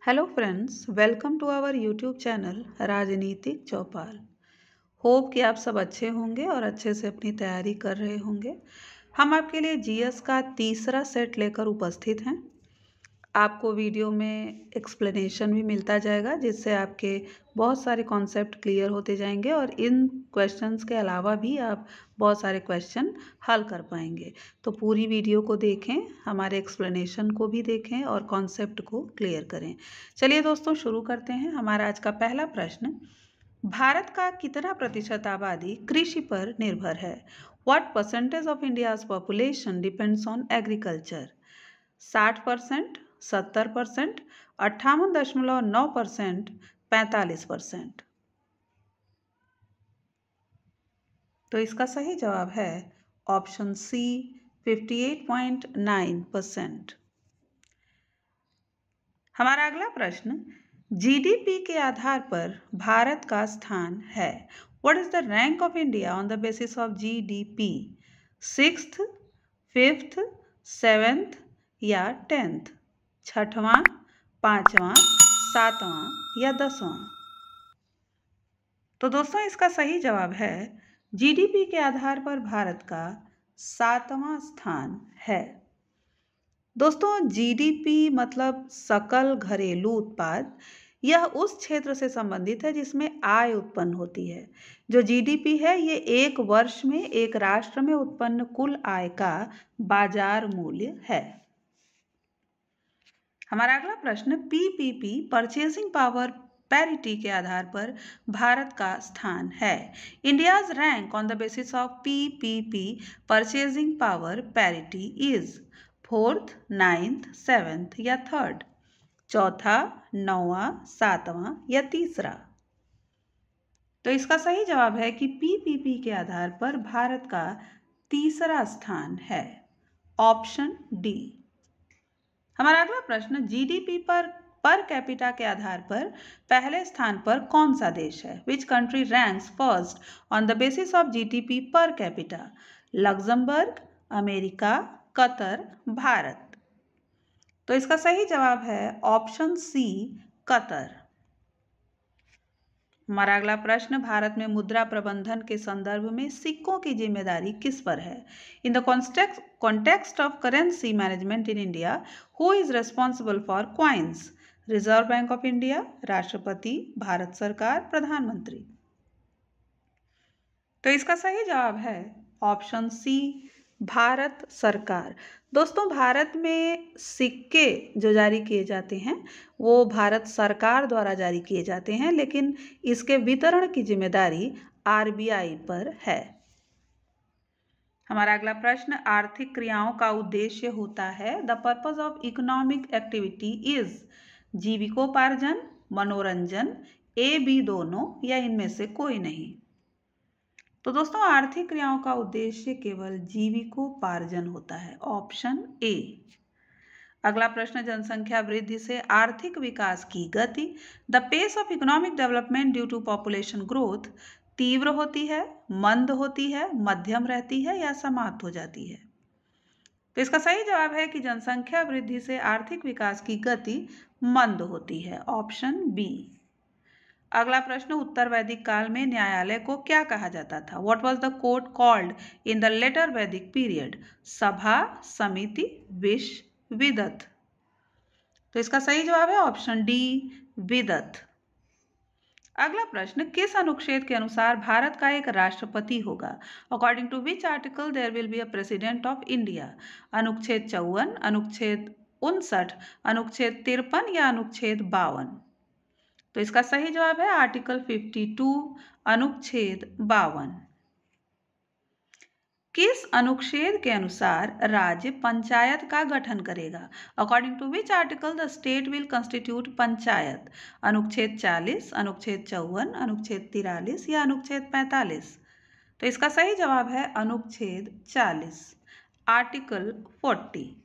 Hello friends, welcome to our YouTube channel Rajnitik Chaupal. Hope कि आप सब अच्छे होंगे और अच्छे से अपनी तैयारी कर रहे होंगे। हम आपके लिए जीएस का तीसरा सेट लेकर उपस्थित हैं। आपको वीडियो में एक्सप्लेनेशन भी मिलता जाएगा, जिससे आपके बहुत सारे कॉन्सेप्ट क्लियर होते जाएंगे और इन क्वेश्चंस के अलावा भी आप बहुत सारे क्वेश्चन हल कर पाएंगे। तो पूरी वीडियो को देखें, हमारे एक्सप्लेनेशन को भी देखें और कॉन्सेप्ट को क्लियर करें। चलिए दोस्तों, शुरू करते हैं। हमारा आज का पहला प्रश्न, भारत का कितना प्रतिशत आबादी कृषि पर निर्भर है? What percentage of India's population depends on agriculture? 60%, 70%, 58.9%, 45%। तो इसका सही जवाब है ऑप्शन सी, 58.9%। हमारा अगला प्रश्न, जीडीपी के आधार पर भारत का स्थान है। What is the rank of India on the basis of GDP? 6th, 5th, 7th या 10th? 6वां, 5वां, 7वां या 10वां? तो दोस्तों, इसका सही जवाब है जीडीपी के आधार पर भारत का 7वां स्थान है। दोस्तों, जीडीपी मतलब सकल घरेलू उत्पाद। यह उस क्षेत्र से संबंधित है जिसमें आय उत्पन्न होती है। जो जीडीपी है, ये एक वर्ष में एक राष्ट्र में उत्पन्न कुल आय का बाजार मूल्य है। हमारा अगला प्रश्न, पीपीपी परचेजिंग पावर पैरिटी के आधार पर भारत का स्थान है। India's rank on the basis of PPP purchasing power parity is 4th, 9th, 7th या 3rd? 4था, 9वां, 7वां या तीसरा? तो इसका सही जवाब है कि पीपीपी के आधार पर भारत का तीसरा स्थान है, ऑप्शन डी। हमारा अगला प्रश्न, जीडीपी पर कैपिटा के आधार पर पहले स्थान पर कौन सा देश है? Which country ranks first on the basis of GDP per capita? Luxembourg, America, Qatar, Bharat? तो इसका सही जवाब है ऑप्शन सी, कतर। हमारा अगला प्रश्न, भारत में मुद्रा प्रबंधन के संदर्भ में सिक्कों की जिम्मेदारी किस पर है? In the context of currency management in India, who is responsible for coins? Reserve bank of India, राष्ट्रपति, भारत सरकार, प्रधानमंत्री? तो इसका सही जवाब है ऑप्शन सी, भारत सरकार। दोस्तों, भारत में सिक्के जो जारी किए जाते हैं वो भारत सरकार द्वारा जारी किए जाते हैं, लेकिन इसके वितरण की जिम्मेदारी आरबीआई पर है। हमारा अगला प्रश्न, आर्थिक क्रियाओं का उद्देश्य होता है, the purpose of economic activity is? जीविकोपार्जन, मनोरंजन, ए बी दोनों या इनमें से कोई नहीं? तो दोस्तों, आर्थिक क्रियाओं का उद्देश्य केवल जीविकोपार्जन होता है, ऑप्शन ए। अगला प्रश्न, जनसंख्या वृद्धि से आर्थिक विकास की गति, the pace of economic development due to population growth, तीव्र होती है, मंद होती है, मध्यम रहती है या समाप्त हो जाती है? तो इसका सही जवाब है कि जनसंख्या वृद्धि से आर्थिक विकास की गति मंद होती है, ऑप्शन बी। अगला प्रश्न, उत्तर वैदिक काल में न्यायालय को क्या कहा जाता था? What was the court called in the later Vedic period? सभा, समिति, विदत? तो इसका सही जवाब है ऑप्शन डी, विदत। अगला प्रश्न, किस अनुच्छेद के अनुसार भारत का एक राष्ट्रपति होगा? According to which article there will be a president of India? अनुच्छेद 54, अनुच्छेद 59, अनुच्छेद 53 या अनुच्छेद 52? तो इसका सही जवाब है आर्टिकल 52, अनुच्छेद 52। किस अनुच्छेद के अनुसार राज्य पंचायत का गठन करेगा? According to which article the state will constitute panchayat? अनुच्छेद 40, अनुच्छेद 54, अनुच्छेद 43 या अनुच्छेद 45? तो इसका सही जवाब है अनुच्छेद 40, आर्टिकल 40।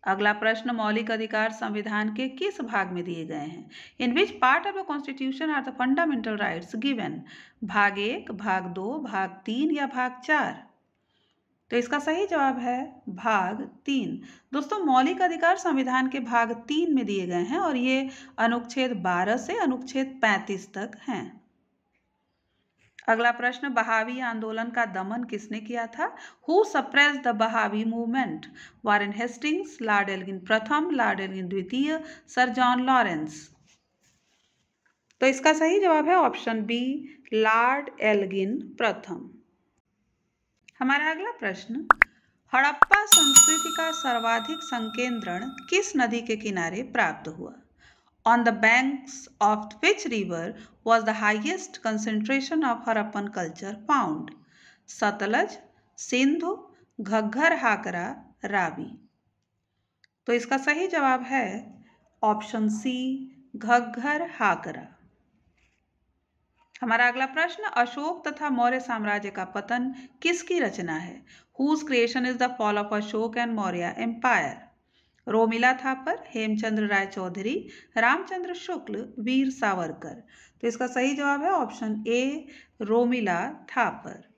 अगला प्रश्न, मौलिक अधिकार संविधान के किस भाग में दिए गए हैं? In which part of the constitution are the fundamental rights given? भाग 1, भाग 2, भाग 3 या भाग 4? तो इसका सही जवाब है भाग 3। दोस्तों, मौलिक अधिकार संविधान के भाग 3 में दिए गए हैं और ये अनुच्छेद 12 से अनुच्छेद 35 तक हैं। अगला प्रश्न, बहावी आंदोलन का दमन किसने किया था? Who suppressed the Wahabi movement? Warren Hastings, Lord Elgin प्रथम, लॉर्ड एल्गिन द्वितीय, सर जॉन लॉरेंस? तो इसका सही जवाब है ऑप्शन बी, लॉर्ड एल्गिन प्रथम। हमारा अगला प्रश्न, हड़प्पा संस्कृति का सर्वाधिक संकेंद्रण किस नदी के किनारे प्राप्त हुआ? On the banks of which river was the highest concentration of Harappan culture found? Sutlej, Sindhu, Ghaggar, हाकरा, Ravi? तो इसका सही जवाब है ऑप्शन सी, घग्घर हाकरा। हमारा अगला प्रश्न, अशोक तथा मौर्य साम्राज्य का पतन किसकी रचना है? Whose creation is the fall of Ashok and Maurya Empire? Romila Thapar, Hemchandra राय चौधरी, रामचंद्र शुक्ल, वीर सावरकर? तो इसका सही जवाब है ऑप्शन ए, रोमिला थापर।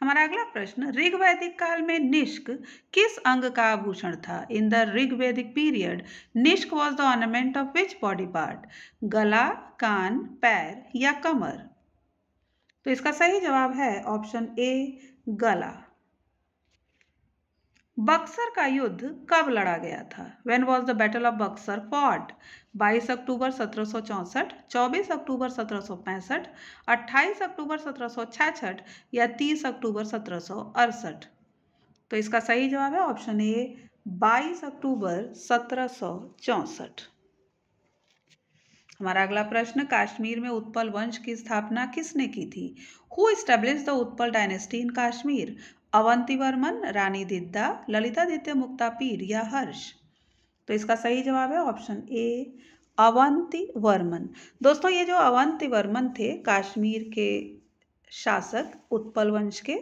हमारा अगला प्रश्न, ऋग्वैदिक काल में निष्क किस अंग का आभूषण था? In the Rigvedic period nishka was the ornament of which body part? गला, कान, पैर या कमर? तो इसका सही जवाब है ऑप्शन ए, गला। बक्सर का युद्ध कब लड़ा गया था? When was the Battle of Buxar fought? 22 अक्टूबर 1764, 24 अक्टूबर 1765, 28 अक्टूबर 1766 या 30 अक्टूबर 1768? तो इसका सही जवाब है ऑप्शन ए, 22 अक्टूबर 1764। हमारा अगला प्रश्न, काश्मीर में उत्पल वंश की स्थापना किसने की थी? Who established the Utpal dynasty in Kashmir? Avantivarman, Rani Didda, Lalitaditya Muktapida या हर्ष? तो इसका सही जवाब है ऑप्शन ए, अवंतीवर्मन। दोस्तों, ये जो अवंतीवर्मन थे कश्मीर के शासक उत्पल वंश के,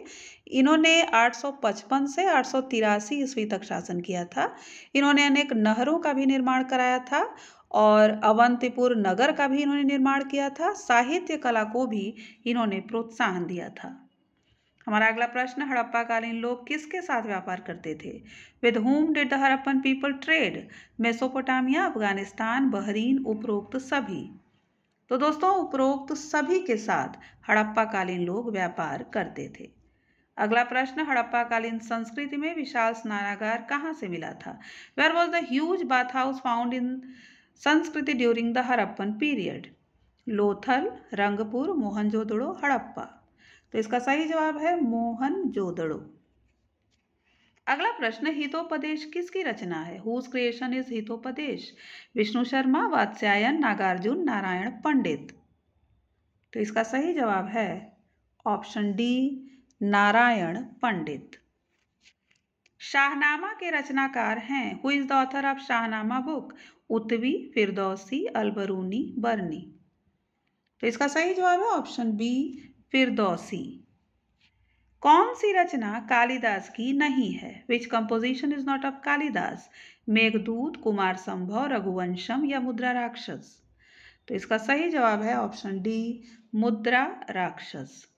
इन्होंने 855 से 883 ईस्वी तक शासन किया था। इन्होंने अनेक नहरों का भी निर्माण कराया था और अवंतीपुर नगर का भी इन्होंने निर्माण किया था। साहित्य कला को भी इन्होंने प्रोत्साहन दिया था। हमारा अगला प्रश्न, हड़प्पा कालीन लोग किसके साथ व्यापार करते थे? With whom did the Harappan people trade? Mesopotamia, Afghanistan, Bahrain, उपरोक्त सभी? तो दोस्तों, उपरोक्त सभी के साथ हड़प्पा कालीन लोग व्यापार करते थे। अगला प्रश्न, हड़प्पा कालीन संस्कृति में विशाल स्नानागार कहाँ से मिला था? Where was the huge bath house found in sanskriti during the Harappan period? Lothal, Rangpur, Mohenjodaro, Harappa? तो इसका सही जवाब है मोहनजोदड़ो। अगला प्रश्न, हितोपदेश किसकी रचना है? Whose creation is Hitopadesha? Vishnu Sharma, Vatsyayan, Nagarjuna, Narayan Pandit? तो इसका सही जवाब है option d, Narayan Pandit. Shahnama के रचनाकार हैं? Who is the author of Shahnama book? Utbi, Firdausi, Alberuni, Barni? तो इसका सही जवाब है ऑप्शन बी, फिरदौसी। कौन सी रचना कालिदास की नहीं है? Which composition is not of Kalidas? Meghdoot, Kumar Sambhav, Raghuvansham या मुद्रा राक्षस? तो इसका सही जवाब है ऑप्शन डी, मुद्रा राक्षस।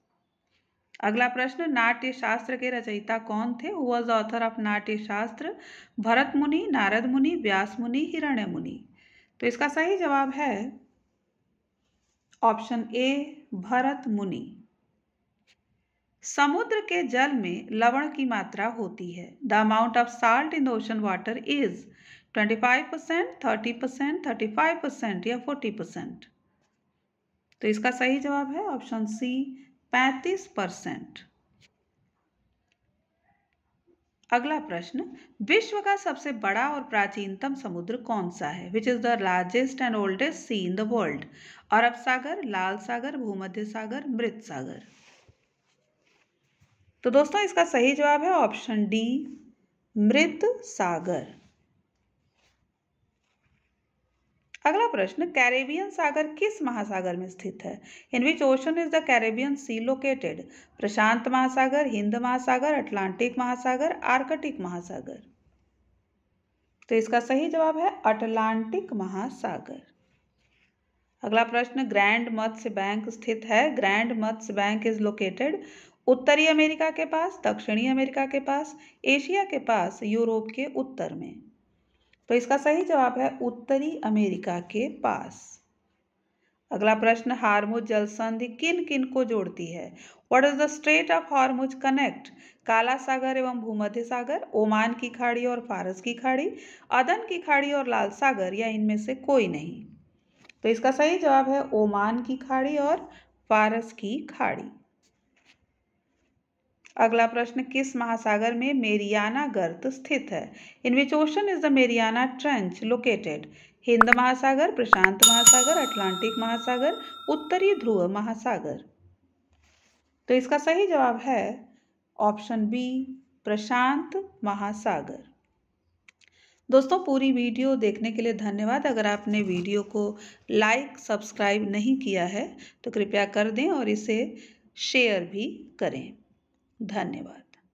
अगला प्रश्न, नाट्य शास्त्र के रचयिता कौन थे? Who was the author of नाट्य शास्त्र? भरत मुनि, नारद मुनि, व्यास मुनि, हिरण्य मुनि? तो इसका सही जवाब है ऑप्शन ए, भरत मुनि। समुद्र के जल में लवण की मात्रा होती है। The amount of salt in the ocean water is 25%, 30%, 35% या 40%? तो इसका सही जवाब है ऑप्शन सी, 35%। अगला प्रश्न, विश्व का सबसे बड़ा और प्राचीनतम समुद्र कौन सा है? Which is the largest and oldest sea in the world? अरब सागर, लाल सागर, भूमध्य सागर, मृत सागर? तो दोस्तों, इसका सही जवाब है ऑप्शन डी, मृत सागर। अगला प्रश्न, कैरेबियन सागर किस महासागर में स्थित है? In which ocean is the Caribbean sea located? प्रशांत महासागर, हिंद महासागर, अटलांटिक महासागर, आर्कटिक महासागर? तो इसका सही जवाब है अटलांटिक महासागर। अगला प्रश्न, ग्रैंड मत्स्य बैंक स्थित है? Grand Matsya bank is located उत्तरी अमेरिका के पास, दक्षिणी अमेरिका के पास, एशिया के पास, यूरोप के उत्तर में। तो इसका सही जवाब है उत्तरी अमेरिका के पास। अगला प्रश्न, हार्मुज जलसंधि किन किन को जोड़ती है? What is the straight of Hormuz connect काला सागर एवं भूमध्य सागर, ओमान की खाड़ी और फारस की खाड़ी, अदन की खाड़ी और लाल सागर, या इनमें से कोई नहीं? तो इसका सही जवाब है ओमान की खाड़ी और फारस की खाड़ी। अगला प्रश्न, किस महासागर में मेरियाना गर्त स्थित है? In which ocean is the Mariana trench located? हिंद महासागर, प्रशांत महासागर, अटलांटिक महासागर, उत्तरी ध्रुव महासागर। तो इसका सही जवाब है ऑप्शन बी, प्रशांत महासागर। दोस्तों, पूरी वीडियो देखने के लिए धन्यवाद। अगर आपने वीडियो को लाइक सब्सक्राइब नहीं किया है तो कृपया कर दें और इसे शेयर भी करें। धन्यवाद।